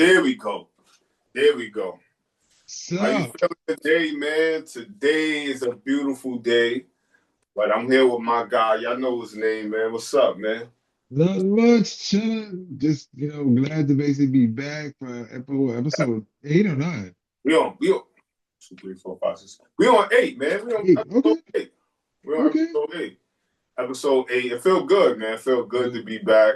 There we go. There we go. How you So, feeling today, man? Today is a beautiful day, but I'm here with my guy. Y'all know his name, man. What's up, man? not much, chilling. Just, glad to basically be back for episode 8 or 9. We on 2, 3, 4, 5, 6. We on 8, man. We on 8. episode Okay, 8. We on okay. episode 8. Episode 8. It felt good, man. It felt good Yeah. to be back.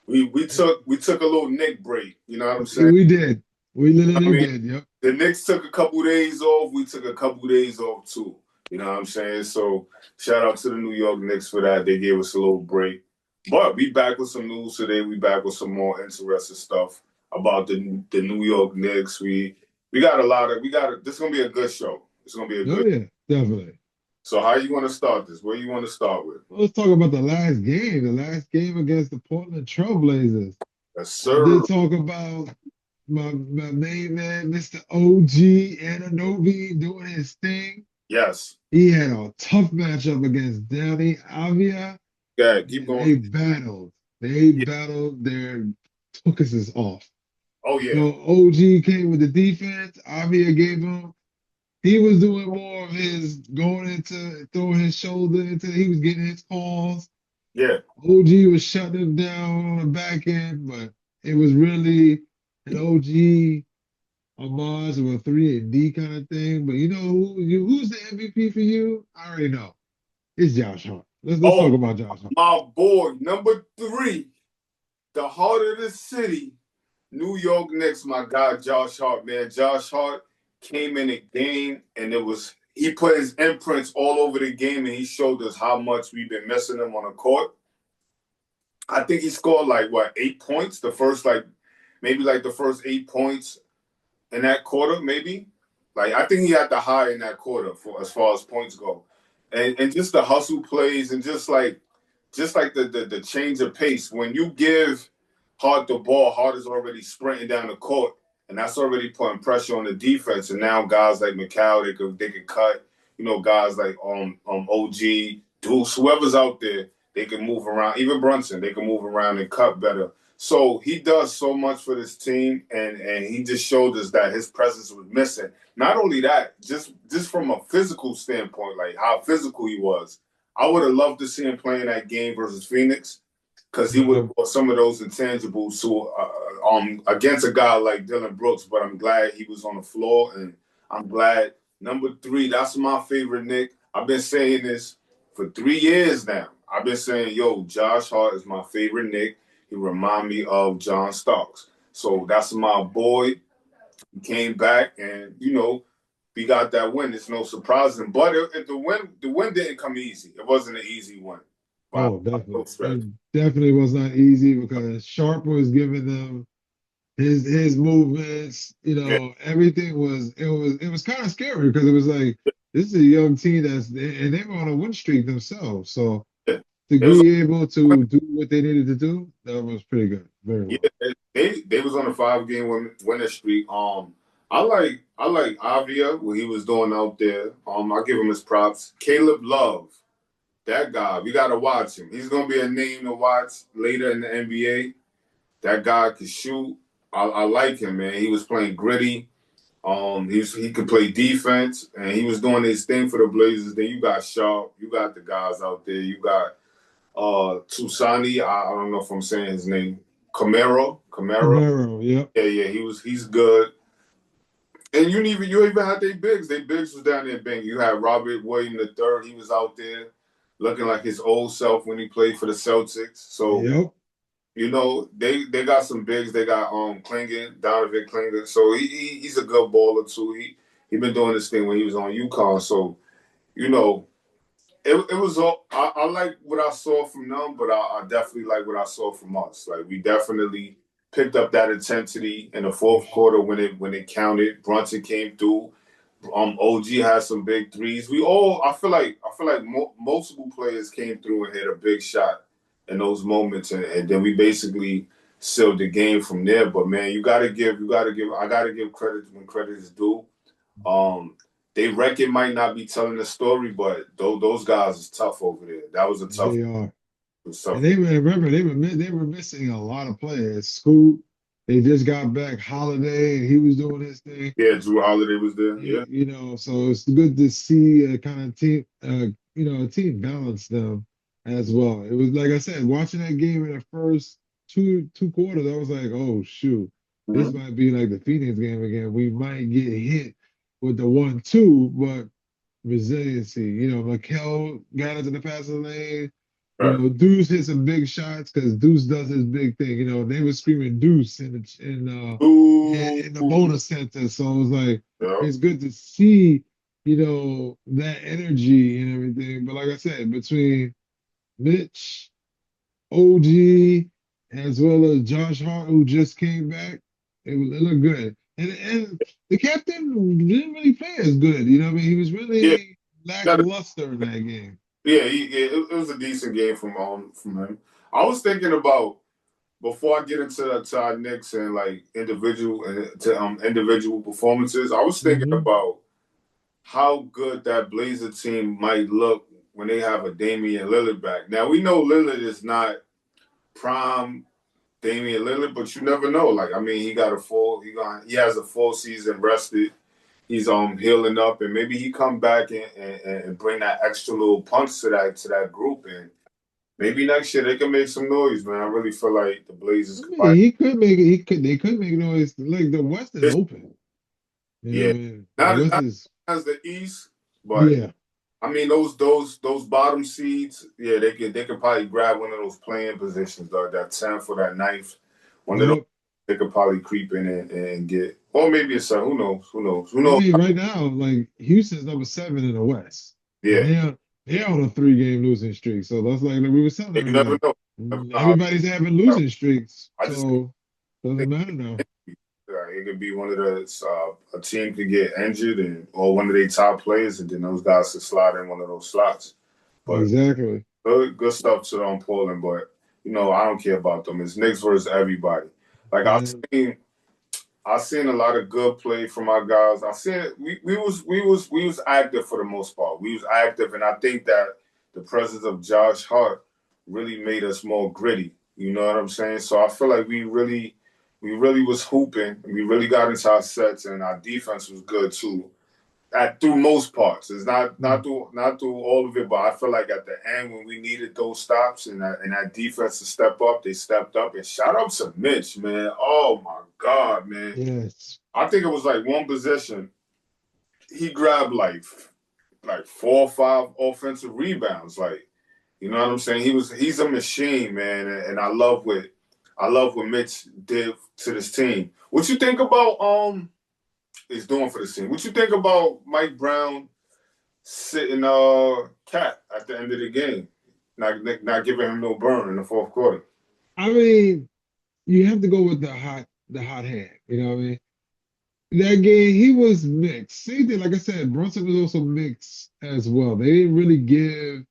We took a little Nick break. You know what I'm saying? We did. We I literally mean, did. Yep. the Knicks took a couple days off. We took a couple days off too. You know what I'm saying? So shout out to the New York Knicks for that. They gave us a little break. But we back with some news today. We back with some more interesting stuff about the New York Knicks. We got a lot of this is gonna be a good show. It's gonna be a Oh, good. yeah, definitely. So how you want to start this? Where you want to start with? Well, let's talk about the last game against the Portland Trailblazers. Yes, I sir. did talk about my main man, Mr. OG Ananobi, doing his thing. Yes. He had a tough matchup against Danny Avia. Yeah. Keep Man, going. they battled. They Yeah. battled their focuses off. Oh So yeah. OG came with the defense. Avia gave him. He was doing more of his going into throwing his shoulder into. He was getting his calls. Yeah. OG was shutting him down on the back end, but it was really an OG homage of a 3 and D kind of thing. But who's the MVP for you? I already know. It's Josh Hart. Let's talk Oh, about Josh Hart. my boy, number 3, the heart of the city, New York Knicks, my guy Josh Hart, man. Josh Hart came in the game and he put his imprints all over the game and he showed us how much we've been missing him on the court. I think he scored like 8 points, the first 8 points in that quarter, maybe. Like I think he had the high in that quarter for as far as points go. And just the hustle plays and just like the change of pace. When you give Hart the ball, Hart is already sprinting down the court, and that's already putting pressure on the defense. And now guys like McCall, they could cut. Guys like OG, Deuce, whoever's out there, they can move around. Even Brunson, they can move around and cut better. So he does so much for this team, and he just showed us that his presence was missing. Not only that, just from a physical standpoint, like how physical he was. I would have loved to see him playing that game versus Phoenix because he would Yeah. have brought some of those intangibles to against a guy like Dylan Brooks. But I'm glad he was on the floor, and I'm glad number 3. That's my favorite Nick. I've been saying this for 3 years now. I've been saying, yo, Josh Hart is my favorite Nick. He remind me of John Starks. So that's my boy. He came back, and we got that win. It's no surprising, but the win didn't come easy. It wasn't an easy win by Oh, no definitely. stretch. It definitely was not easy because Sharp was giving them his movements, Yeah, everything was kind of scary because it was like this is a young team and they were on a win streak themselves. So yeah. to It was. be able to do what they needed to do, that was pretty good. Very Yeah, well. they was on a 5 game winning streak. I like Avia what he was doing out there. I give him his props. Caleb Love, that guy, we gotta watch him. He's gonna be a name to watch later in the NBA. That guy can shoot. I like him, man. He was playing gritty. He could play defense, and he was doing his thing for the Blazers. Then you got Sharp. You got the guys out there. You got Tusani. I don't know if I'm saying his name. Camaro. Camaro, yep. Yeah, yeah. He's good. And you even had their bigs. Their bigs was down there bang. You had Robert Williams the third. He was out there looking like his old self when he played for the Celtics. So Yep. they got some bigs. They got Klingon, Donovan Klingon. So he's a good baller too. He been doing this thing when he was on UConn. So you know it was all. I like what I saw from them, but I definitely like what I saw from us. Like we definitely picked up that intensity in the fourth quarter when it counted. Brunson came through. OG had some big threes. I feel like multiple players came through and hit a big shot in those moments, and then we basically sealed the game from there. But man, I gotta give credit when credit is due. Um, they reckon might not be telling the story, but those guys is tough over there. That was a tough, They are. And tough. they were remember they were missing a lot of players. Scoot, They just got back Holiday, and he was doing his thing. Yeah, Drew Holiday was there. Yeah. You know, so it's good to see a kind of team, a team balance them as well. It was like I said, watching that game in the first two quarters, I was like, oh shoot, this Mhm. might be like the Phoenix game again. We might get hit with the 1-2, but resiliency. You know, Mikel got into the passing lane. You Right. know, Deuce hit some big shots because Deuce does his big thing. You know, they were screaming Deuce Ooh. in the Moda Center. So it was like Yeah. it's good to see, that energy and everything. But like I said, between Mitch, OG, as well as Josh Hart, who just came back, it looked good. And the captain didn't really play as good. You know what I mean? He was Yeah. really Got lackluster in that game. Yeah, it was a decent game from him. I was thinking about before I get into to our Knicks and like individual performances. I was thinking Hmm. about how good that Blazer team might look when they have a Damian Lillard back. Now we know Lillard is not prime Damian Lillard, but you never know. Like I mean, he has a full season rested. He's healing up, and maybe he come back and bring that extra little punch to that group, and maybe next year they can make some noise, man. I really feel like the Blazers I could mean, probably he could make it. They could make noise. Like the West is just open. You know yeah, what I mean? The not West not is, as the East, but yeah. I mean those bottom seeds, yeah, they could probably grab one of those playing positions, that 10th or that ninth. One of those Yep. they could probably creep in and get, or maybe a seven. Who knows? Who knows? Who I knows? mean, right now, like Houston's number 7 in the West, and Yeah, they're on a 3-game losing streak. So that's like we were saying you never earlier. know. Never know how, Everybody's having losing streaks, I just so think doesn't matter now. it could be one of the a team could get injured and or one of their top players, and then those guys could slide in one of those slots. But Exactly. good stuff to them Portland. But I don't care about them. It's Knicks versus everybody. Like And I seen a lot of good play from our guys. I seen we was active for the most part. We was active, and I think that the presence of Josh Hart really made us more gritty. You know what I'm saying? So I feel like we really was hooping. We really got into our sets, and our defense was good too. Through most parts, it's not through all of it, but I feel like at the end when we needed those stops and that defense to step up, they stepped up. And shout out to Mitch, man. Oh my God, man. yes, I think it was like one possession. He grabbed like 4 or 5 offensive rebounds. Like, you know what I'm saying? He's a machine, man, and I love what Mitch did to this team. What you think about is doing for the team? What you think about Mike Brown sitting Cat at the end of the game, not giving him no burn in the fourth quarter? I mean, you have to go with the hot hand. You know what I mean? That game, he was mixed. Same thing, like I said, Brunson was also mixed as well. They didn't really give.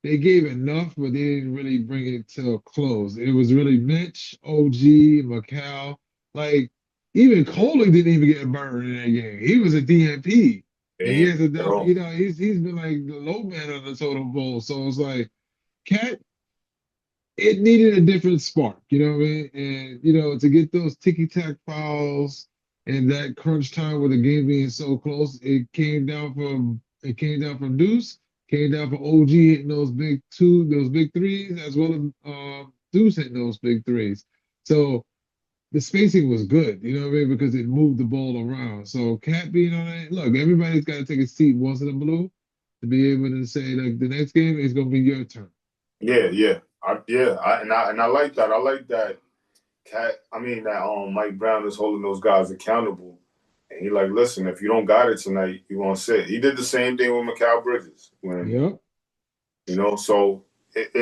They gave enough, but they didn't really bring it to a close. It was really Mitch, OG, Macau. Like, even Coley didn't even get a burn in that game. He was a DNP. And he Damn, has a at def all. he's been like the low man on the totem pole. So it's like Cat, it needed a different spark, you know what I mean? And to get those ticky-tack fouls and that crunch time with the game being so close, it came down from Deuce, came down from OG hitting those big threes, as well as Deuce hitting those big threes. So the spacing was good, you know what I mean? Because it moved the ball around. So Cat being on it, look, everybody's got to take a seat once in a blue to be able to say, like, the next game is gonna be your turn. Yeah, yeah, and I like that. I like that. Mike Brown is holding those guys accountable, and he like, listen, if you don't got it tonight, you won't sit. He did the same thing with Mikal Bridges when Yep. So it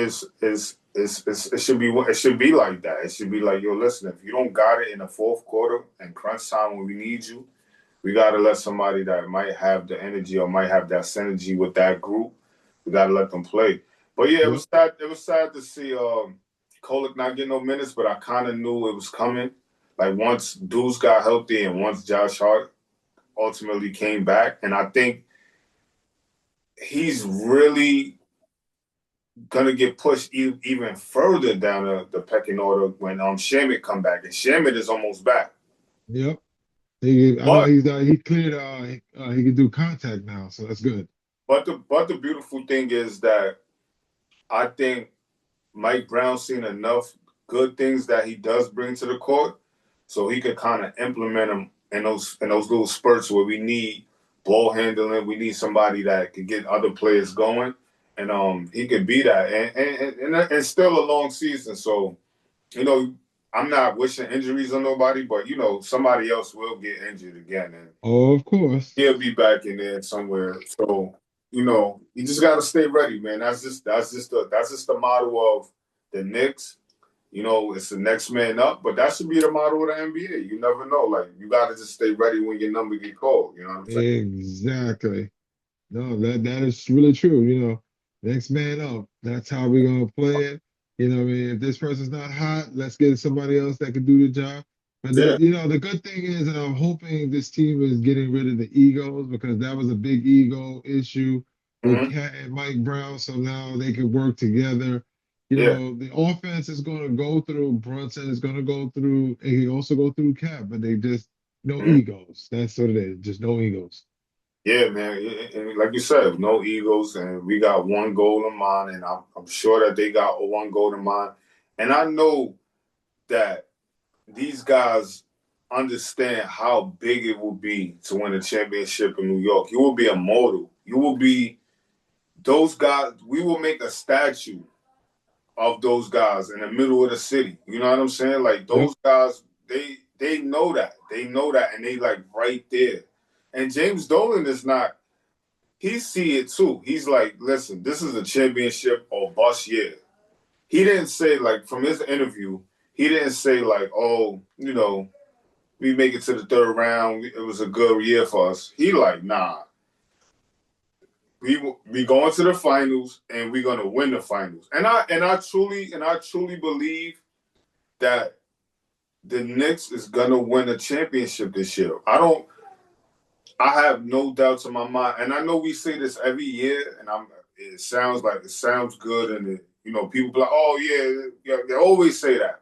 should be like that. It should be like, yo, listen, if you don't got it in the fourth quarter and crunch time when we need you, we gotta let somebody that might have the energy or might have that synergy with that group. We gotta let them play. But yeah, it Yep. was sad. It was sad to see Kolek not get no minutes, but I kind of knew it was coming. Like once Deuce got healthy and once Josh Hart ultimately came back, and I think he's really gonna get pushed even further down the pecking order when Shamit come back, and Shamit is almost back. Yep. I know But he cleared. He can do contact now, so that's good. the beautiful thing is that I think Mike Brown's seen enough good things that he does bring to the court, so he could kind of implement them in those little spurts where we need ball handling. We need somebody that can get other players going, and he could be that. And still a long season, so you know I'm not wishing injuries on nobody, but somebody else will get injured again, and Oh, of course. he'll be back in there somewhere. So you just got to stay ready, man. That's just the motto of the Knicks. It's the next man up, but that should be the motto of the NBA. You never know. Like you got to just stay ready when your number get called. You know what I'm saying? Exactly. No, that is really true. Next man up. That's how we're gonna play it. What I mean, if this person's not hot, let's get somebody else that can do the job. But Yeah. the good thing is, and I'm hoping this team is getting rid of the egos because that was a big ego issue with Hmm. Cat and Mike Brown. So now they can work together. Yeah. The offense is going to go through Brunson, is going to go through, and he also go through Cap, but they just no Hmm. egos. That's what it is. Just no egos. Yeah, man. And like you said, no egos, and we got one goal in mind, and I'm sure that they got one goal in mind, and I know that these guys understand how big it will be to win a championship in New York. You will be immortal. You will be those guys. We will make a statue of those guys in the middle of the city. You know what I'm saying? Like Yep. those guys, they know that. They know that, and they like right there. And James Dolan is not. He see it too. He's like, listen, this is a championship or bust year. He didn't say like from his interview. He didn't say like, oh, we make it to the third round. It was a good year for us. He like, nah, we going to the finals and we're gonna win the finals. And I truly believe that the Knicks is gonna win a championship this year. I have no doubts in my mind, and I know we say this every year, and it sounds good, and people be like, oh yeah, yeah, they always say that.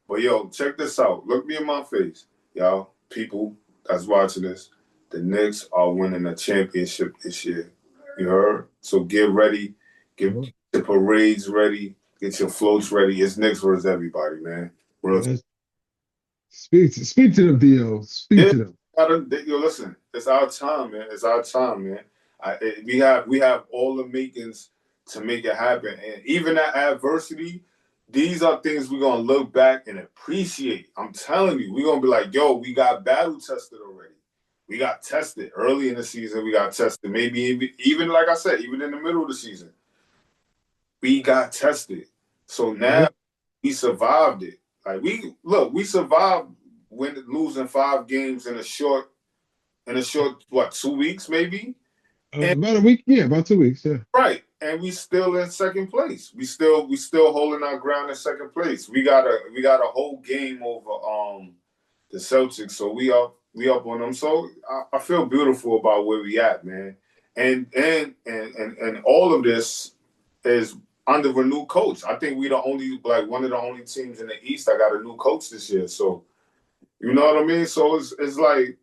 But yo, check this out. Look me in my face, y'all. People that's watching this, the Knicks are winning a championship this year. You heard? So get ready, get Yep. the parades ready, get your floats ready. It's Knicks versus everybody, man. Real. Yes. Speak to them, Dio. Speak Yeah, to them. listen. It's our time, man. It's our time, man. We have all the makings to make it happen, and even that adversity, these are things we're gonna look back and appreciate. I'm telling you, we're gonna be like, yo, we got battle tested already. We got tested early in the season. We got tested. Maybe even like I said, even in the middle of the season, we got tested. So now Yep. we survived it. Like we survived losing 5 games in a short what 2 weeks maybe. And About a week. Yeah, about 2 weeks. Yeah. right, and we still in second place. We still holding our ground in second place. We got a whole game over the Celtics, so we up on them. So I feel beautiful about where we at, man. And all of this is under a new coach. I think we the only like one of the only teams in the East that got a new coach this year. So you know what I mean. So it's like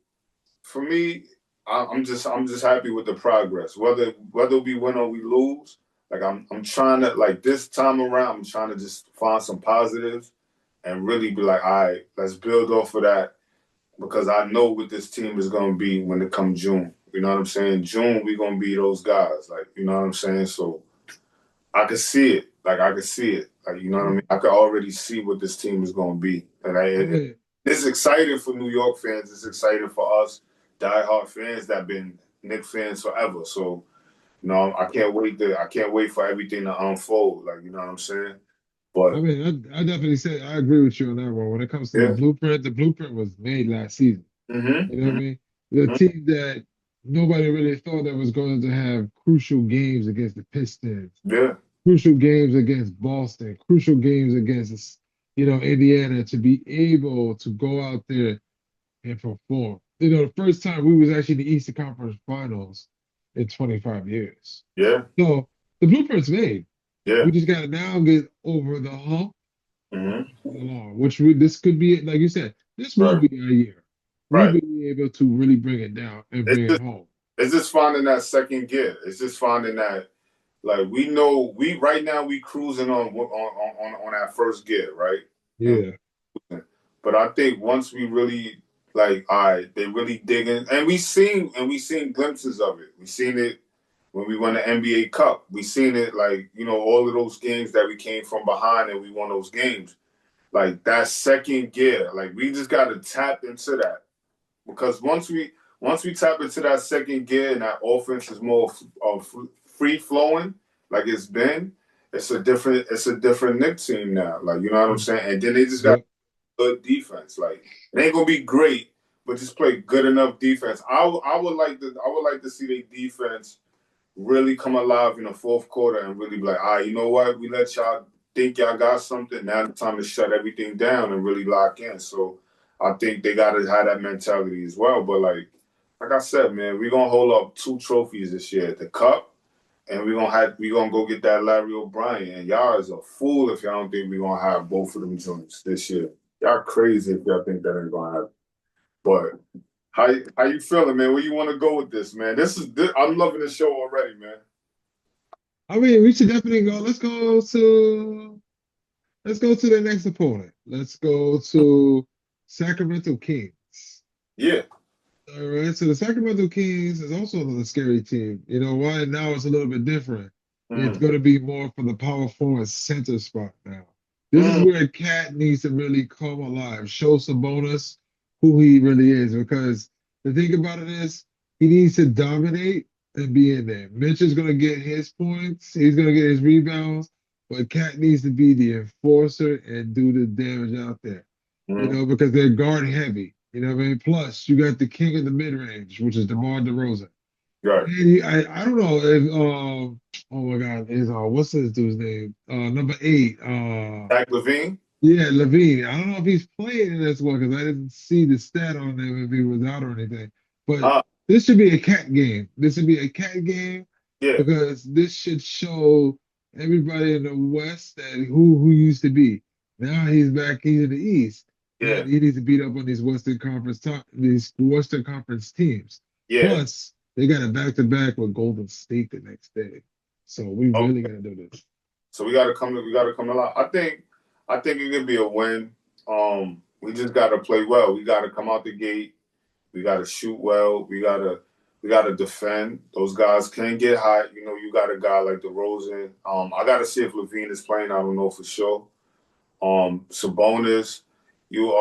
for me, I'm just happy with the progress. Whether we win or we lose, like I'm trying to like this time around, I'm trying to just find some positives and really be like, all right, let's build off of that because I know what this team is gonna be when it comes June. You know what I'm saying? June we gonna be those guys. Like you know what I'm saying? So I could see it. Like I could see it. Like you know what I mean? I could already see what this team is gonna be. And I mean, it's exciting for New York fans. It's exciting for us diehard fans that been Knicks fans forever. So, I can't wait for everything to unfold. Like, you know what I'm saying? I But mean, I definitely say I agree with you on that one. When it comes to yeah. the blueprint was made last season. Mm-hmm. You know what I Mm-hmm. mean? The team that nobody really thought that was going to have crucial games against the Pistons, Yeah. crucial games against Boston, crucial games against, Indiana to be able to go out there and perform. The first time we was actually in the Eastern Conference Finals in 25 years. Yeah. So the blueprint's made. Yeah. We just got to now get over the hump Hmm. along, this could be, like you said, this will Right. be a year. We Right. be able to really bring it down and It's bring it just home. it's just finding that second gear. It's just finding that like we know we right now we cruising on that first gear, right? And Yeah, but I think once we really like, all right, they really digging, and we seen glimpses of it. We seen it when we won the NBA Cup. We seen it like all of those games that we came from behind and we won those games. Like that second gear, like we just got to tap into that because once we tap into that second gear and that offense is more free flowing, like it's been, it's a different Knicks team now. Like you know what I'm saying, and then they just got yep. good defense. Like it ain't gonna be great, but just play good enough defense. I would like to see their defense really come alive in the fourth quarter and really be like, all right, you know what? We let y'all think y'all got something. Now it's time to shut everything down and really lock in. So I think they gotta have that mentality as well. But like I said, man, we're gonna hold up two trophies this year, the cup, and we're gonna go get that Larry O'Brien. And y'all is a fool if y'all don't think we're gonna have both of them joints this year. Y'all crazy if y'all think that ain't gonna happen. But how you feeling, man? Where you want to go with this, man? I'm loving the show already, man. I mean, we should definitely go. Let's go to the next opponent. Let's go to Sacramento Kings. Yeah. All right, so the Sacramento Kings is also another scary team. You know why? Now it's a little bit different. It's Mm. going to be more for the power forward center spot now. This is Mm. where Cat needs to really come alive, show Sabonis who he really is. Because the thing about it is, he needs to dominate and be in there. Mitch is going to get his points, he's going to get his rebounds, but Cat needs to be the enforcer and do the damage out there. Mm. Because they're guard heavy. You know what I mean? Plus, you got the king of the mid range, which is DeMar DeRozan. Right. And I don't know if oh my God, is what's this dude's name? Number 8. Zach Levine. Yeah, Levine. I don't know if he's playing in this one because I didn't see the stat on him if he was out or anything. But Uh, this should be a cat game. This should be a cat game yeah. because this should show everybody in the West that who used to be. Now he's back here in the East. Yeah. And he needs to beat up on these Western Conference teams. Yeah. Plus, they got a back-to-back with Golden State the next day. So we really Okay. gotta do this. So we gotta come alive. I think it could be a win. We just gotta play well. We gotta come out the gate. We gotta shoot well. We gotta defend. Those guys can get hot. You got a guy like DeRozan. I gotta see if Levine is playing. I don't know for sure. Sabonis, you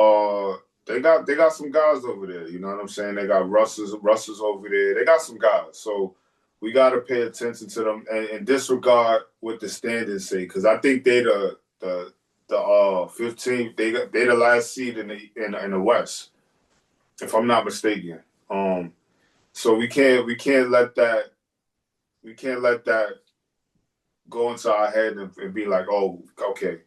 they got some guys over there. You know what I'm saying? They got Russell's over there. They got some guys. So we got to pay attention to them and disregard what the standings say because I think they the 15th. They the last seed in the West, if I'm not mistaken. So we can't let that go into our head and be like, oh, okay,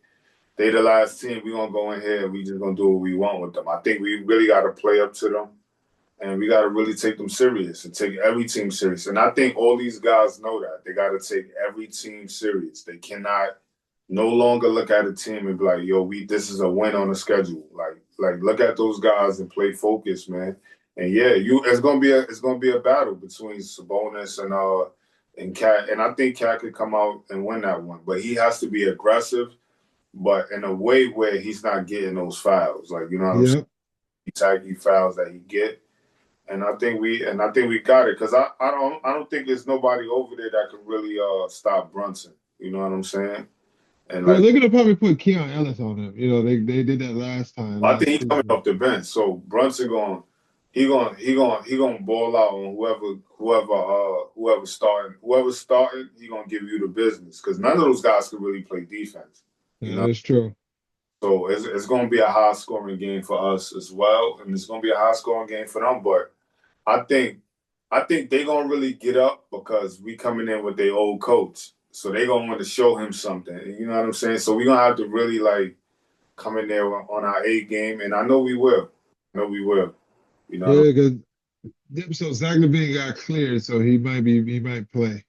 they the last team. We gonna go in here and we just gonna do what we want with them. I think we really got to play up to them, and we got to really take them serious and take every team serious. And I think all these guys know that they got to take every team serious. They cannot no longer look at a team and be like, "Yo, this is a win on the schedule." Like look at those guys and play focus, man. And yeah, it's gonna be a battle between Sabonis and Cat, and I think Cat could come out and win that one, but he has to be aggressive but in a way where he's not getting those fouls. Like, you know what I'm saying? Yep. Tacky fouls that he get. And I think we got it because I don't think there's nobody over there that can really stop Brunson. You know what I'm saying? And Well, like they're gonna probably put Keon Ellis on him. They did that last time, I think last he's coming season. off the bench. So Brunson he gonna ball out on whoever's starting, he gonna give you the business. Because none of those guys can really play defense. You Yeah, know. that's true. So it's going to be a high scoring game for us as well, and it's going to be a high scoring game for them. But I think they're going to really get up because we coming in with their old coach, so they're going to want to show him something. You know what I'm saying? So we're going to have to really like come in there on our A game, and I know we will. I know we will. You know what Yeah, because so Zach LaVine got cleared, so he might play.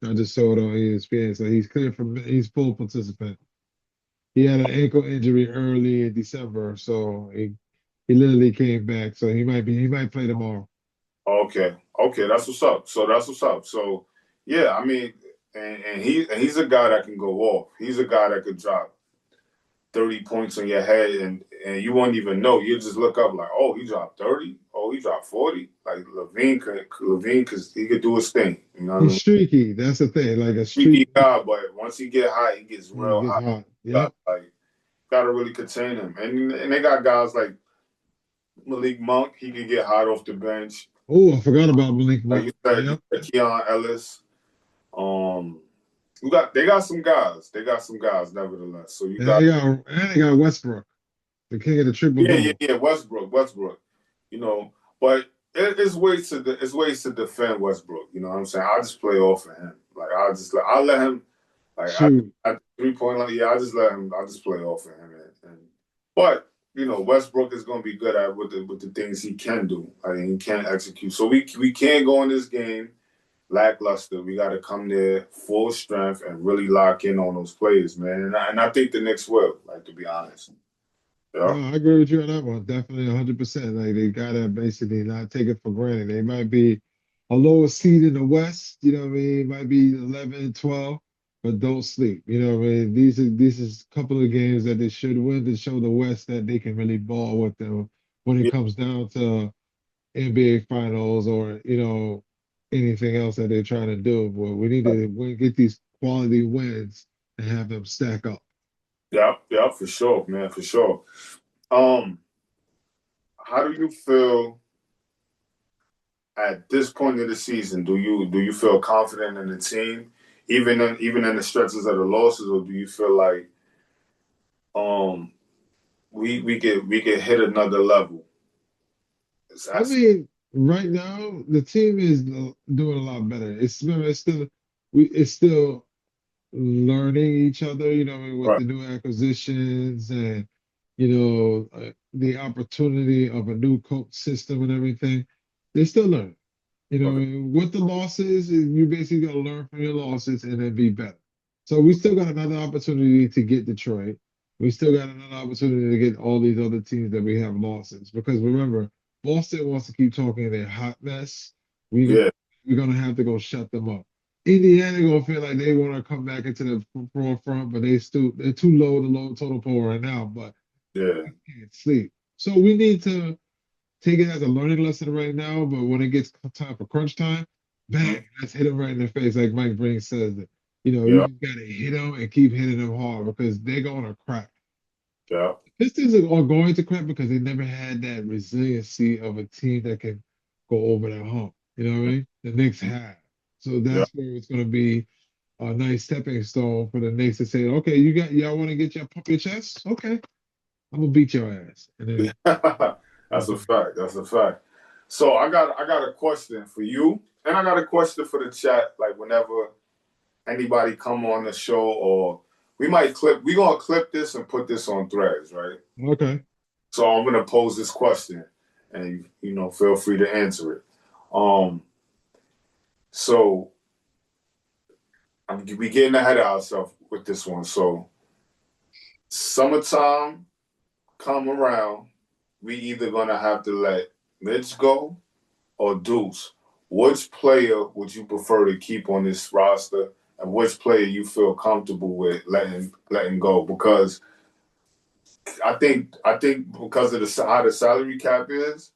I just saw it on ESPN. So he's full participant. He had an ankle injury early in December, so he literally came back. So he might play tomorrow. Okay, okay, that's what's up. So that's what's up. So yeah, I mean, and he's a guy that can go off. He's a guy that could drop 30 points on your head, and you won't even know. You just look up like, oh, he dropped 30. Oh, he dropped 40. Like Levine, because he could do his thing. You know what I He's mean? streaky. That's the thing. Like a Freaky streaky, guy, but once he get hot, he gets he real gets hot. hot. Got Yep. like gotta really contain him, and they got guys like Malik Monk. He could get hot off the bench. Oh, I forgot about Malik Like Monk. you Yep. said Keon Ellis. Um, they got some guys. They got some guys, nevertheless. So you got And they got Westbrook, the king of the triple double. yeah. Westbrook. You know, but it's ways to it's ways to defend Westbrook. You know what I'm saying? I just play off of him. Like I let him. Like Shoot. at 3 point line, yeah, I just let him. I just play off of him, but you know Westbrook is going to be good at with the things he can do. I mean, he can execute. So we can't go in this game lackluster. We got to come there full strength and really lock in on those players, man. And I think the Knicks will. Like to be honest, No, yeah, I agree with you on that one. Definitely 100%. Like they gotta basically not take it for granted. They might be a lower seed in the West, you know what I mean? Might be 11, 12, but don't sleep. You know what I mean? These is a couple of games that they should win to show the West that they can really ball with them when it yeah, comes down to NBA finals or, anything else that they're trying to do. But we need to get these quality wins and have them stack up. yeah, for sure, man, for sure. Um, how do you feel at this point of the season? Do you feel confident in the team, even in the stretches of the losses, or do you feel like um we could hit another level? I mean, right now the team is doing a lot better. It's still learning each other. You know, what I mean, with right, the new acquisitions and the opportunity of a new coach system and everything. They're still learning. okay, With the losses, you basically got to learn from your losses and then be better. So we still got another opportunity to get Detroit. We still got another opportunity to get all these other teams that we have losses. Because remember, Boston wants to keep talking their hot mess. We go, yeah, we're gonna have to go shut them up. Indiana gonna feel like they want to come back into the forefront, but they're too low the low total poll right now. But yeah, they can't sleep. So we need to take it as a learning lesson right now, but when it gets time for crunch time, mhm, bang, let's hit them right in the face, like Mike Breen says. You yeah, just gotta hit them and keep hitting them hard because they're gonna crack. yeah, Pistons are going to crack because they never had that resiliency of a team that can go over that hump. You know what I mean? The Knicks have. So yeah. that's where it's gonna be a nice stepping stone for the Knicks to say, okay, y'all want to get your pump your chest? Okay, I'm gonna beat your ass. And then That's a fact. That's a fact. So I got a question for you, and I got a question for the chat. Like whenever anybody come on the show, or we gonna clip this and put this on threads, right? okay. So I'm gonna pose this question, and feel free to answer it. Um, so we getting ahead of ourselves with this one. So summertime come around, we either gonna have to let Mitch go or Deuce. Which player would you prefer to keep on this roster, and which player you feel comfortable with letting go? Because I think because of how the salary cap is,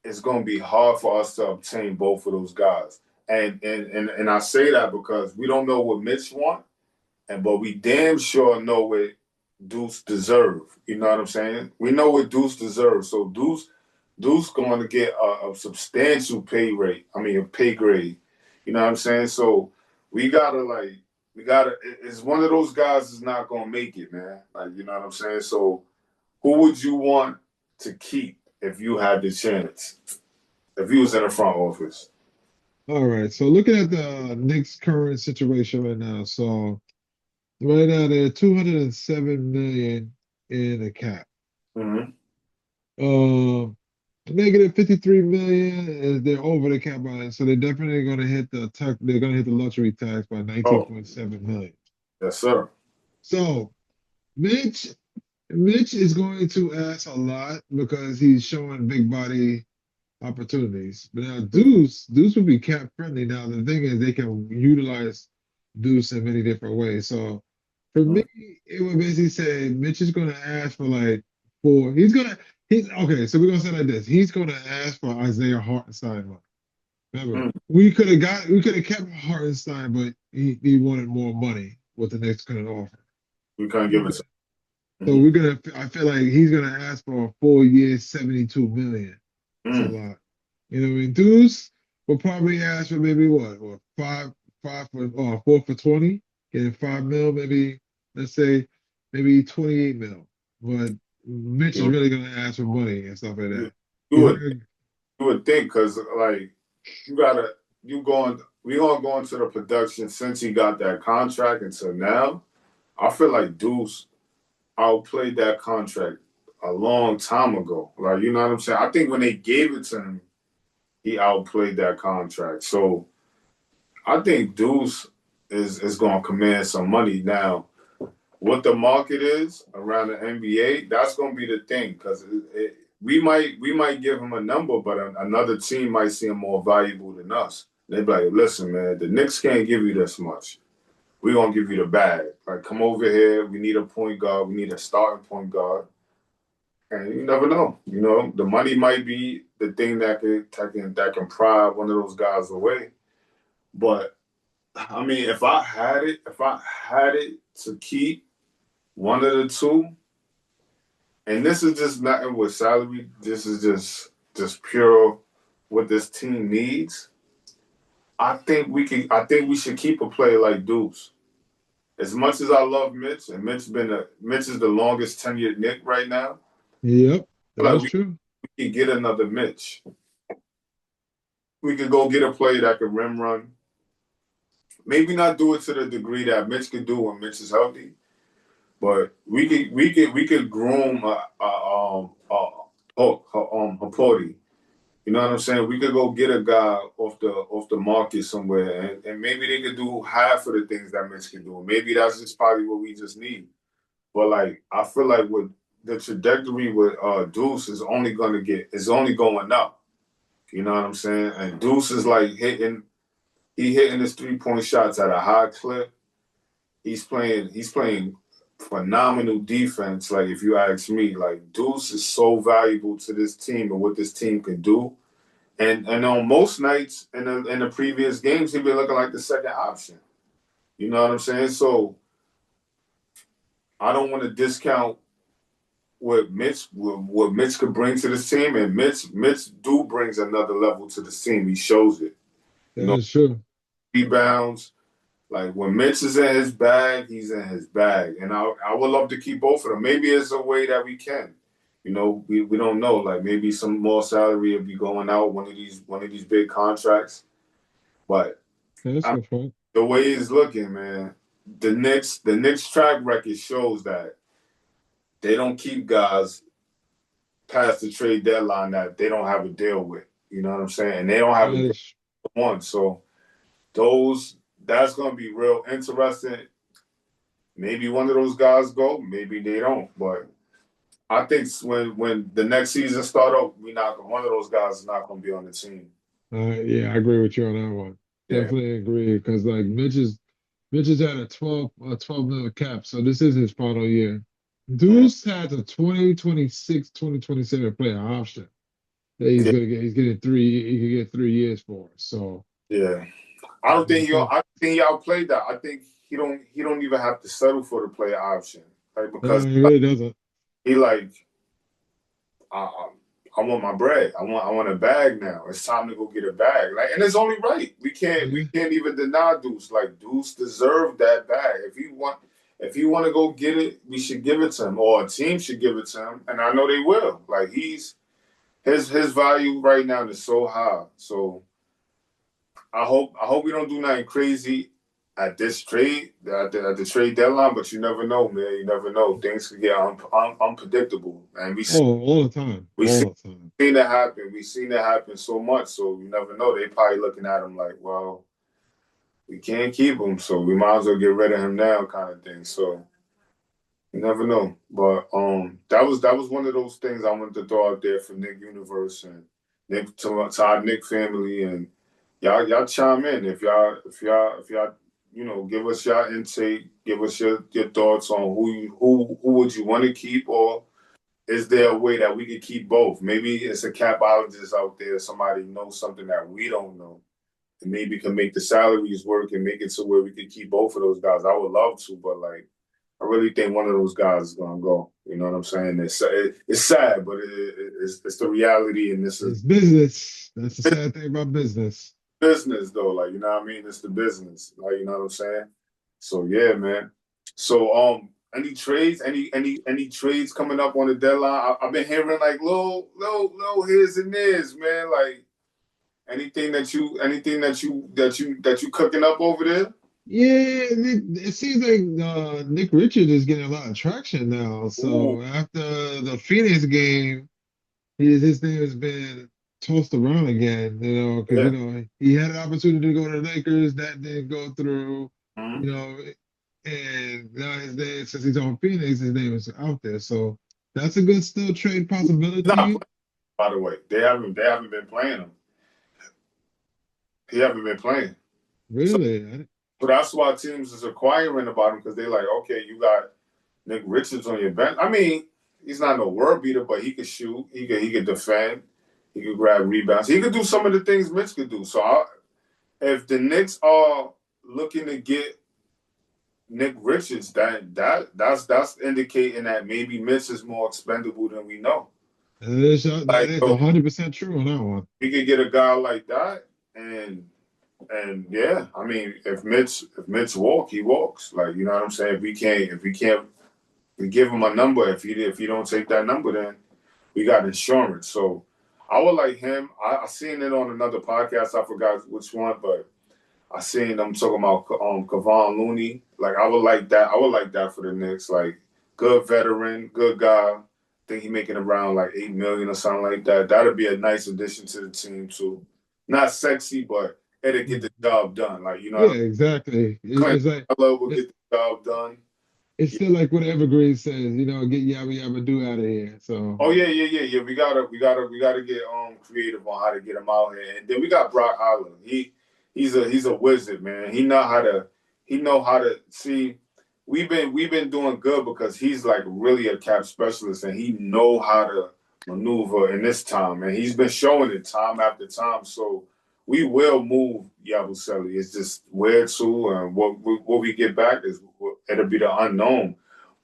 it's going to be hard for us to obtain both of those guys. And I say that because we don't know what Mitch want, but we damn sure know what Deuce deserve. You know what I'm saying? We know what Deuce deserves. So Deuce going to get a substantial pay rate. I mean, a pay grade. You know what I'm saying? So we gotta It's one of those guys that's not gonna make it, man. Like you know what I'm saying? So who would you want to keep if you had the chance? If you was in the front office? All right. So looking at the Knicks' current situation right now, so right now they're 207 million in the cap. Mm-hmm. Um, Negative 53 million is they're over the cap on it, so they're definitely going to hit the tax. They're going to hit the luxury tax by Oh, 19.7 million. yes, sir. So Mitch, Mitch is going to ask a lot because he's showing big body opportunities. But now Deuce would be cap friendly. Now the thing is they can utilize Deuce in many different ways. So for me, Mm, it would basically say Mitch is gonna ask for like four. He's okay, so we're gonna say like this. He's gonna ask for Isaiah Hartenstein money. Remember, mm. we could have kept Hartenstein, but he wanted more money what the Knicks couldn't offer. We can't give it to So him. we're gonna I feel like he's gonna ask for a 4 year, 72 million. It's a Mm, lot. You know what I mean? Deuce will probably ask for maybe what five for 4 for 20, getting 5 mil, maybe let's say maybe 28 mil. But Mitch is mm. really gonna ask for money and stuff like You, that. you He's not would gonna, you would think because like you gotta you going we all going to the production since he got that contract until now. I feel like Deuce outplayed that contract a long time ago. Like you know what I'm saying? I think when they gave it to him, he outplayed that contract. So I think Deuce is going to command some money now. What the market is around the NBA, that's going to be the thing because we might give him a number, but another team might see him more valuable than us. They be like, listen, man, the Knicks can't give you this much. We're gonna give you the bag. Like, come over here. We need a point guard. We need a starting point guard. And you never know. You know, the money might be the thing that can pry one of those guys away. But I mean, if I had it to keep one of the two, and this is just nothing with salary. This is just pure what this team needs. I think we can. I think we should keep a player like Deuce. As much as I love Mitch, and Mitch is the longest tenured Nick right now. yep, I feel like that's we true. could get another Mitch. We could go get a player that could rim run. Maybe not do it to the degree that Mitch could do when Mitch is healthy, but we could groom a Porty. You know what I'm saying? We could go get a guy off the market somewhere, and maybe they could do half of the things that Mitch can do. Maybe that's just probably what we just need. But like I feel like with the trajectory with Deuce is only going up. You know what I'm saying? And Deuce is like hitting his 3-point shots at a high clip. He's playing phenomenal defense. Like if you ask me, like Deuce is so valuable to this team and what this team can do. And on most nights in the previous games, he'd be looking like the second option. You know what I'm saying? So I don't want to discount what Mitch could bring to this team, and Mitch do brings another level to this team. He shows it. You know, That's true. rebounds. Like when Mitch is in his bag, he's in his bag, and I would love to keep both of them. Maybe it's a way that we can. You know, we don't know. Like maybe some more salary will be going out one of these big contracts. But That's I a mean, good point. the way it's looking, man, the Knicks track record shows that they don't keep guys past the trade deadline that they don't have a deal with. You know what I'm saying? And they don't have a That deal is with one. So that's gonna be real interesting. Maybe one of those guys go, maybe they don't. But I think when the next season start up, we not one of those guys is not gonna be on the team. Yeah, I agree with you on that one. Yeah. Definitely agree because like Mitch is at a 12 mil cap, so this is his final year. Mhm. Deuce has a 2026, 2027 player option that he's Yeah. gonna get. He's getting three. He could get 3 years for. So Yeah. I don't think it's he tough. I think he outplayed that. I think he don't even have to settle for the player option. Like No, because he really doesn't. he like I, I want my bread. I want a bag now. It's time to go get a bag. Like, and it's only right. We can't we Yeah, can't even deny Deuce. Like Deuce deserved that bag. If he want to go get it, we should give it to him, or a team should give it to him. And I know they will. Like his value right now is so high. So I hope we don't do nothing crazy at this trade at the trade deadline, but you never know, man. You never know. Things can get unpredictable, and Oh, all the time, we all the time. seen it happen. We seen it happen so much, so you never know. They probably looking at him like, well, we can't keep him, so we might as well get rid of him now, kind of thing. So you never know. But that was one of those things I wanted to throw out there for Nick Universe and Nick to our Nick family and y'all chime in if y'all give us your intake, give us your thoughts on who would you want to keep, or is there a way that we could keep both? Maybe it's a capologist out there, somebody knows something that we don't know, and maybe can make the salaries work and make it to where we could keep both of those guys. I would love to, but like I really think one of those guys is gonna go. You know what I'm saying? It's sad, but it's the reality, and this is It's business. That's the sad thing about business. business though. Like you know what I mean? It's the business. Like you know what I'm saying? So yeah, man. So any trades? Any trades coming up on the deadline? I've been hearing like little here's and there's, man. Like anything that you cooking up over there? Yeah, it seems like Nick Richards is getting a lot of traction now. Ooh, So after the Phoenix game, his name has been tossed around again, because yeah. he had an opportunity to go to the Lakers, that didn't go through, Mm-hmm. you know, and now his name, since he's on Phoenix, his name is out there. So that's a good still trade He's not playing, possibility. by the way. They haven't been playing him. He haven't been playing. So, Really? so that's why teams is acquiring about him because they like, okay, you got Nick Richards on your bench. I mean, he's not no world beater, but he could shoot. He could defend. He could grab rebounds. He could do some of the things Mitch could do. So if the Knicks are looking to get Nick Richards, that's indicating that maybe Mitch is more expendable than we know. That Like is so 100% true on that one. we could get a guy like that, and yeah, I mean, if Mitch walk, he walks. Like you know what I'm saying. If we can't, we give him a number. If he don't take that number, then we got insurance. So I would like him. I seen it on another podcast. I forgot which one, but I seen them talking about Kevon Looney. Like I would like that. I would like that for the Knicks. Like good veteran, good guy. I think he making around like 8 million or something like that. That'd be a nice addition to the team too. Not sexy, but it'll get the job done. Like you know, Yeah, what I mean? exactly. Clint It's like Capella will it, get the job done. it's Yeah. still like what Evergreen says, get yabba yabba do out of here. So Oh yeah. We gotta get creative on how to get him out here. And then we got Brock Island. He's a wizard, man. He know how to see. We've been doing good because he's like really a cap specialist and he know how to maneuver in this time. And he's been showing it time after time. So we will move Yabusele. It's just where to and what we get back is it'll be the unknown.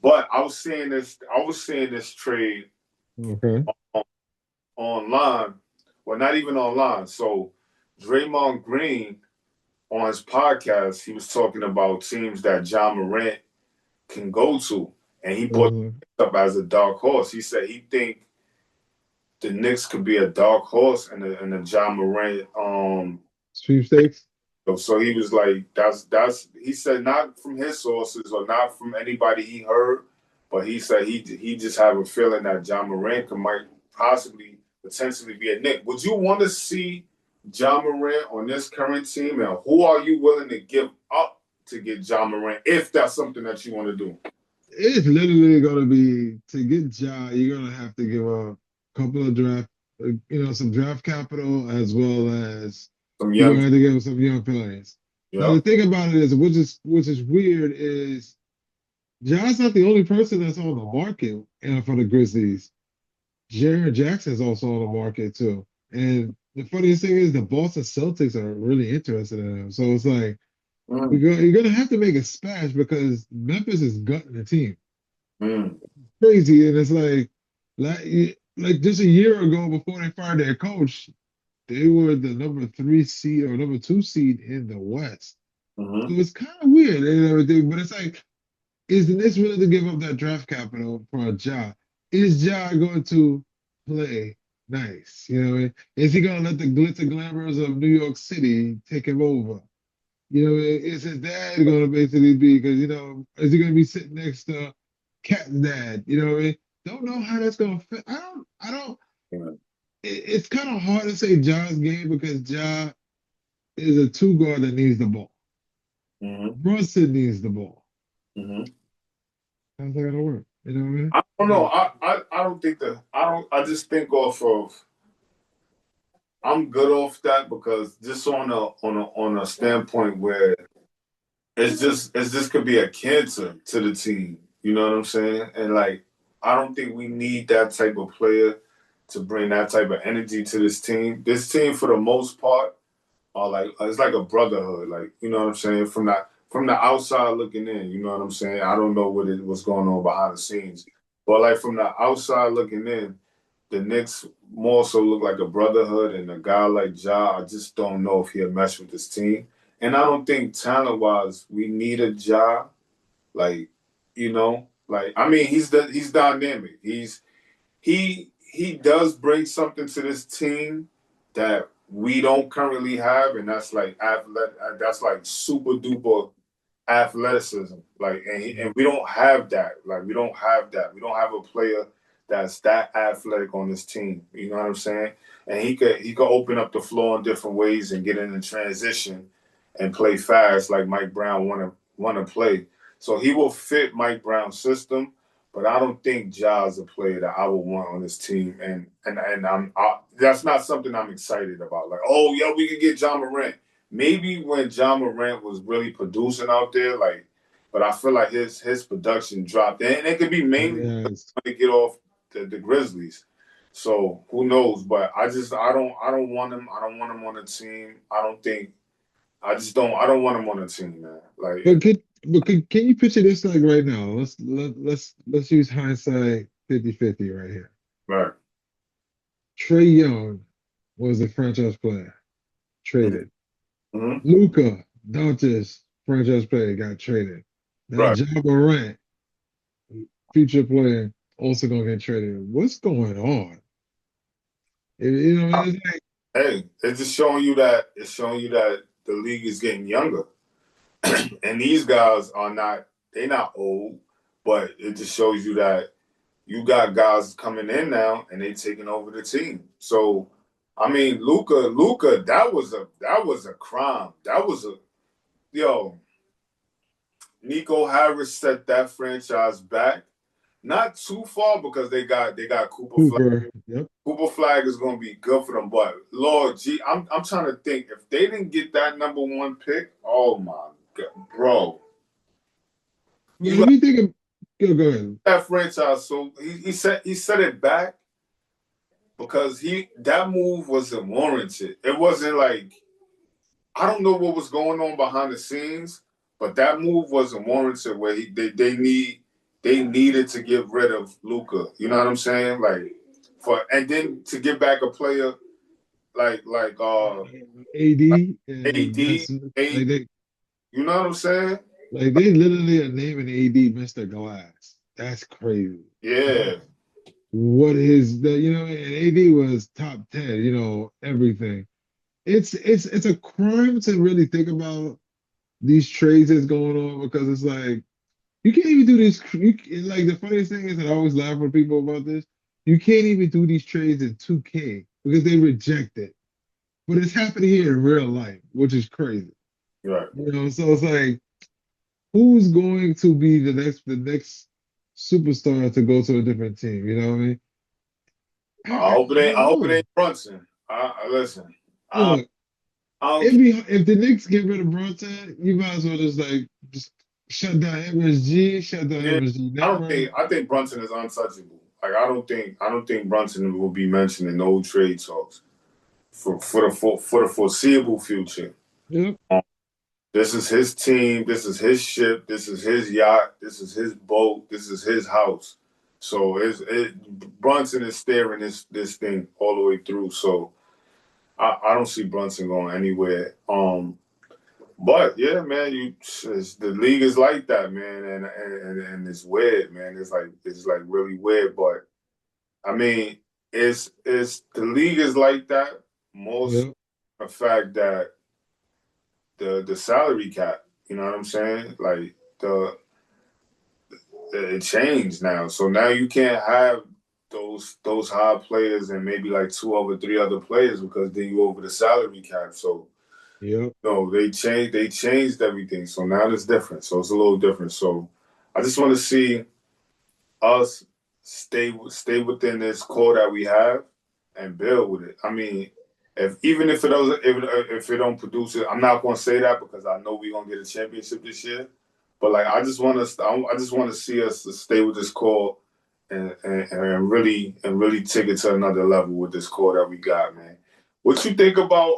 But I was seeing this trade okay. online. Well, not even online. So Draymond Green on his podcast, he was talking about teams that John Morant can go to, and he brought Uh, it up as a dark horse. He said he think the Knicks could be a dark horse in the John Morant Sweepstakes. so he was like, that's he said not from his sources or not from anybody he heard, but he said he just have a feeling that John Morant might possibly potentially be a Nick. Would you want to see John Morant on this current team, and who are you willing to give up to get John Morant if that's something that you want to do? It's literally gonna be to get Ja, you're gonna have to give a couple of some draft capital as well as Some you're young, gonna have to give him some young players. Now yeah. the thing about it is, which is weird is Ja's not the only person that's on the market for the Grizzlies. Jared Jackson's also on the market too. And the funniest thing is the Boston Celtics are really interested in him. So it's like Mm, you're gonna have to make a splash because Memphis is gutting the team. mm, Crazy. And it's like just a year ago before they fired their coach, they were the number 3 seed or number 2 seed in the West. So mm-hmm. it's kind of weird and everything, but it's like, is the Knicks willing to give up that draft capital for a Ja? Is Ja going to play nice? Is he going to let the glitz and glamours of New York City take him over? You know, is his dad going to basically be, because, you know, is he going to be sitting next to Cat's dad? You know what I mean? Don't know how that's going to fit. I don't, Yeah. it's kind of hard to say Ja's game because Ja is a two guard that needs the ball. Mm-hmm. Brunson needs the ball. Mm-hmm. How's that going to work? You know what I mean? I don't know. I don't think that I don't. I just think off of. I'm good off that because just on a standpoint where it's just could be a cancer to the team. You know what I'm saying? And like I don't think we need that type of player to bring that type of energy to this team. This team, for the most part, are like it's like a brotherhood. Like you know what I'm saying? From the outside looking in, you know what I'm saying? I don't know what's going on behind the scenes, but like from the outside looking in, the Knicks more so look like a brotherhood, and a guy like Ja, I just don't know if he'll mesh with this team. And I don't think talent wise we need a Ja. Like, like I mean he's dynamic. He does bring something to this team that we don't currently have, and that's like that's like super duper athleticism. Like, and we don't have that. Like, we don't have that. We don't have a player that's that athletic on this team. You know what I'm saying? And he could open up the floor in different ways and get in the transition and play fast like Mike Brown wanna play. So he will fit Mike Brown's system. But I don't think Ja's a player that I would want on this team, and that's not something I'm excited about. Like, oh yeah, we could get John Morant. Maybe when John Morant was really producing out there, like, but I feel like his production dropped, and it could be mainly Yes. to get off the Grizzlies. So who knows? But I don't want him. I don't want him on the team. I don't think I don't want him on the team, man. Like, Can you picture this like right now? Let's use hindsight 50-50 right here. right. Trey Young was a franchise player, traded. Mm-hmm. Luca Doncic, franchise player, got traded. Now Right. John Morant, future player, also gonna get traded. What's going on? You know, it's like, Hey, it's showing you that the league is getting younger. And these guys are not they're not old, but it just shows you that you got guys coming in now and they taking over the team. So I mean, Luca, that was a crime. That was a yo. Nico Harris set that franchise back, not too far because they got Cooper Flag. Cooper. Yep. Cooper Flag is going to be good for them, but Lord, gee, I'm trying to think if they didn't get that number one pick. Oh my God, bro, But you if you think of, go ahead. that franchise. So he set it back because that move wasn't warranted. It wasn't like I don't know what was going on behind the scenes, but that move wasn't warranted. Where they needed to get rid of Luca. You know what I'm saying? Like and then to get back a player like AD and Ben AD, Simmons, AD. You know what I'm saying? like they literally are naming AD Mr. Glass. That's crazy. Yeah. What is the, you know, and AD was top 10, you know, everything. It's a crime to really think about these trades that's going on because it's like you can't even do this. Like the funniest thing is, and I always laugh with people about this, you can't even do these trades in 2K because they reject it. But it's happening here in real life, which is crazy. Right. You know, so it's like who's going to be the next superstar to go to a different team? You know what I mean? I I don't hope it know. ain't Brunson. Listen. I, Look, I don't. if the Knicks get rid of Brunson, you might as well just shut down MSG, shut down Yeah. MSG I don't Network. think. I think Brunson is untouchable. Like I don't think Brunson will be mentioned in no trade talks for the foreseeable future. Yep. This is his team. This is his ship. This is his yacht. This is his boat. This is his house. So Brunson is steering this thing all the way through. So I don't see Brunson going anywhere. But yeah, man, the league is like that, man, and it's weird, man. It's like really weird. But I mean, it's the league is like that most Yep. the fact that the salary cap. You know what I'm saying? Like it changed now. So now you can't have those high players and maybe like two over three other players because then you over the salary cap. So Yep. no, they changed everything. So now it's different. So it's a little different. So I just want to see us stay within this core that we have and build with it. I mean, if even if it doesn't if it don't produce it, I'm not gonna say that because I know we're gonna get a championship this year. But like I just want to see us to stay with this core and really take it to another level with this core that we got, man. What you think about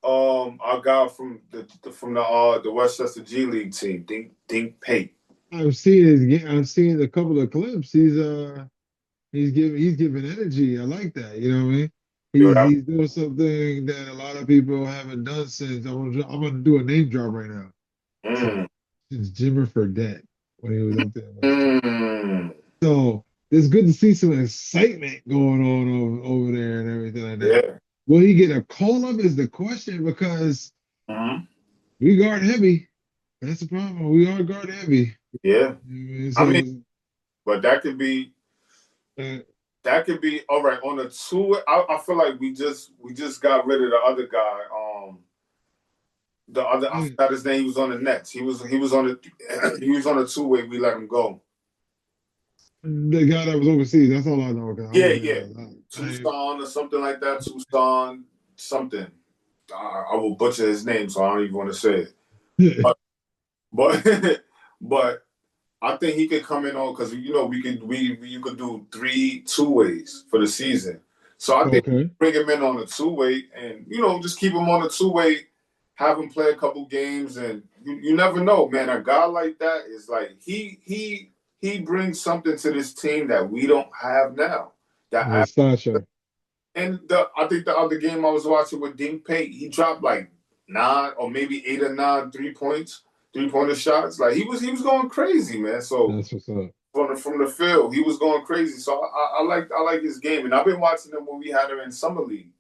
our guy from the Westchester G League team, Dink Pate? I've seen his game. I've seen a couple of clips. He's giving energy. I like that. You know what I mean? Yo, He's doing something that a lot of people haven't done since. I'm gonna do a name drop right now. Since, mm, since Jimmer Fredette when he was up there. mm, So it's good to see some excitement going on over there and everything like that. yeah. Will he get a call up is the question because Mhm. we guard heavy. That's the problem. We are guard heavy. Yeah. I mean, So but uh, that could be all right on the two. I feel like we just got rid of the other guy. The other I I- forgot his name. He was on the Nets. He was on the he was on the two way. We let him go. the guy that was overseas, that's all I know. 'Cause I Yeah, wasn't yeah. Tucson or something like that. Tucson something. I will butcher his name, so I don't even want to say it. But but I think he could come in on because we you could do three two ways for the season. So I think Okay. bring him in on a two way and just keep him on a two way, have him play a couple games, and you never know, man. A guy like that is like he brings something to this team that we don't have now. That Sasha. and I think the other game I was watching with Dink Pate, he dropped like nine or maybe eight or nine 3 points, 3-pointer shots. Like he was going crazy, man. So That's what's up. from the field, he was going crazy. So I like his game, and I've been watching him when we had him in summer league,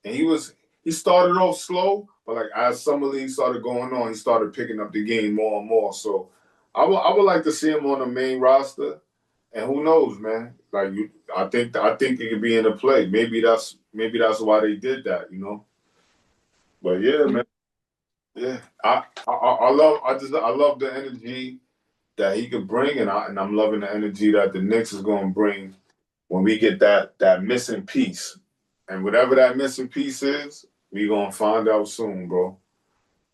and he started off slow, but like as summer league started going on, he started picking up the game more and more. So I would like to see him on the main roster. And who knows, man? Like I think it could be in the play. Maybe that's why they did that. But yeah, man. Yeah, I love the energy that he could bring, and I'm loving the energy that the Knicks is going to bring when we get that missing piece. And whatever that missing piece is, we gonna find out soon, bro.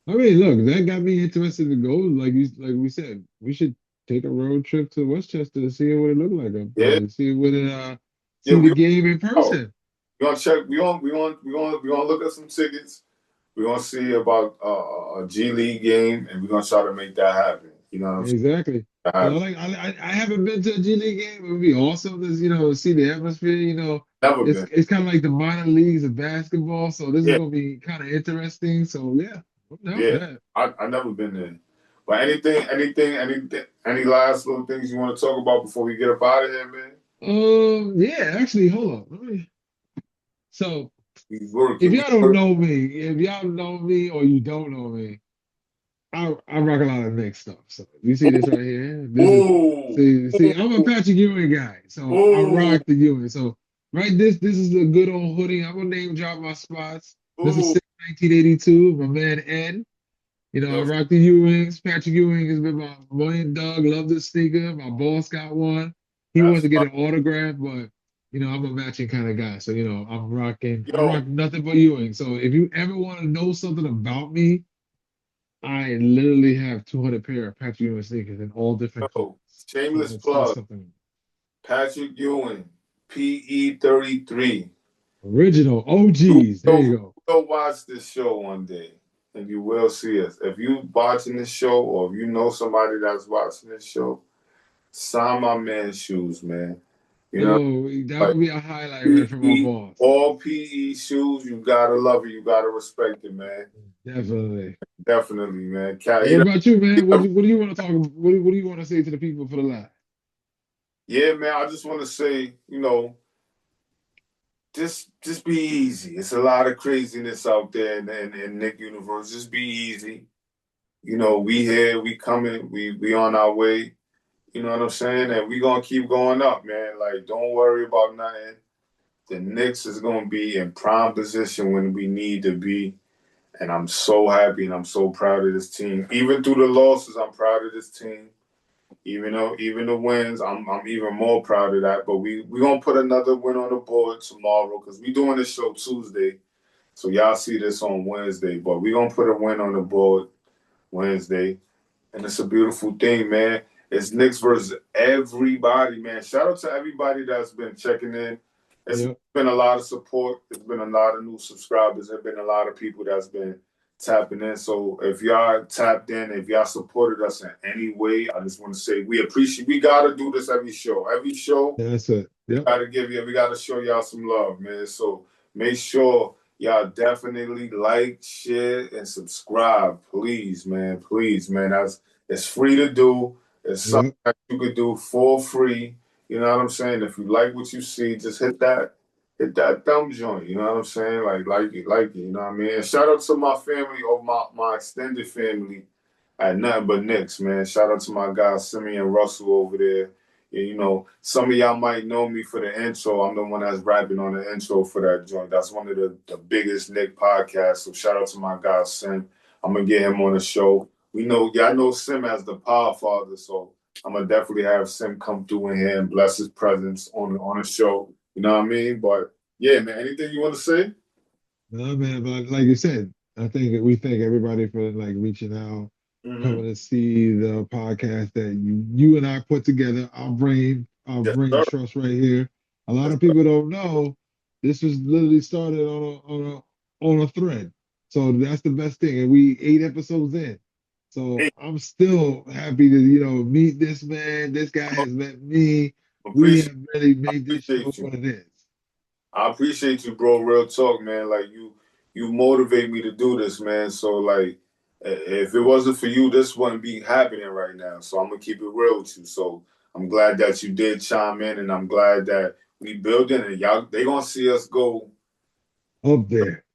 I mean, look, that got me interested to go. Like we said, we should take a road trip to Westchester to see what it looked like up Yeah, there. See what it yeah. see the We game in oh, person. we gonna check. We gonna look at some tickets. We're gonna see about a G League game, and we're gonna try to make that happen. You know what I'm saying? Exactly. That Because happen. I haven't been to a G League game. It would be awesome to see the atmosphere. Never It's been. it's kind of like the minor leagues of basketball. So this is Yeah, gonna be kind of interesting. So yeah, I'm down for yeah. that. I never been there. But any last little things you want to talk about before we get up out of here, man? Yeah, actually, hold on. So We working. if We y'all don't work. know me, if y'all know me or you don't know me, I rock a lot of Knicks stuff. So you see this right here? This is Ooh, see. I'm a ooh, Patrick Ewing guy, so I ooh, rock the Ewing. So right, this is a good old hoodie. I'm gonna name drop my spots. This is ooh. 1982. My man Ed. I Yo, rock the Ewings. Patrick Ewing has been my million dog. Love this sneaker. My boss got one. He wants that's to get fine. an autograph, but I'm a matching kind of guy. So I'm Yo, rocking nothing but Ewing. So if you ever want to know something about me, I literally have 200 pair of Patrick Ewing sneakers in all different colors. So shameless that's plug. something Patrick Ewing, PE33. original You OGs. There will, you go. will watch this show one day, and you will see us. If you watching this show, or if you know somebody that's watching this show, sign my man's shoes, man. You know, Yo, that like would be a highlight right from my PE, boss. all PE shoes. You gotta love it. You gotta respect it, man. Definitely. Definitely, man. What about you, man? What do you want to talk about? What do you want to say to the people for the live? Yeah, man. I just want to say, just be easy. It's a lot of craziness out there in Nick universe. Just be easy. You know, we here, we coming, we on our way. You know what I'm saying? And we gonna keep going up, man. Like, don't worry about nothing. The Knicks is gonna be in prime position when we need to be. And I'm so happy and I'm so proud of this team. Even through the losses, I'm proud of this team. Even the wins, I'm even more proud of that. But we gonna put another win on the board tomorrow because we doing this show Tuesday. So y'all see this on Wednesday. But we gonna put a win on the board Wednesday. And it's a beautiful thing, man. It's Knicks versus everybody, man. Shout out to everybody that's been checking in. It's Yep. been a lot of support. There's been a lot of new subscribers. There's been a lot of people that's been tapping in. So if y'all tapped in, if y'all supported us in any way, I just want to say we appreciate. We gotta do this every show. Every show That's it. Yep. we gotta show y'all some love, man. So make sure y'all definitely like, share, and subscribe, please, man. Please, man. That's it's free to do. It's something Yep. that you could do for free. You know what I'm saying? If you like what you see, just hit that thumb joint. You know what I'm saying? Like it. You know what I mean? And shout out to my family or my extended family at Nothing But Knicks, man. Shout out to my guy Simeon Russell over there. Yeah, you know, some of y'all might know me for the intro. I'm the one that's rapping on the intro for that joint. That's one of the biggest Nick podcasts. So shout out to my guy Sim. I'm gonna get him on the show. We know y'all know Sim as the Power Father, so I'm gonna definitely have Sim come through in here and bless his presence on the show. You know what I mean? But yeah, man. Anything you want to say? No, man, but like you said, I think we thank everybody for like reaching out, Mm-hmm. coming to see the podcast that you and I put together. Our Yes, brain sir. trust right here. A lot Yes, of sir. people don't know this was literally started on a thread. So that's the best thing. And we 8 episodes in. So Hey, I'm still happy to, meet this man. This guy has met me. We appreciate have really made this show appreciate you. what it is. I appreciate you, bro. Real talk, man. Like you motivate me to do this, man. So like, if it wasn't for you, this wouldn't be happening right now. So I'm gonna keep it real with you. So I'm glad that you did chime in, and I'm glad that we building it. Y'all, they gonna see us go Up there.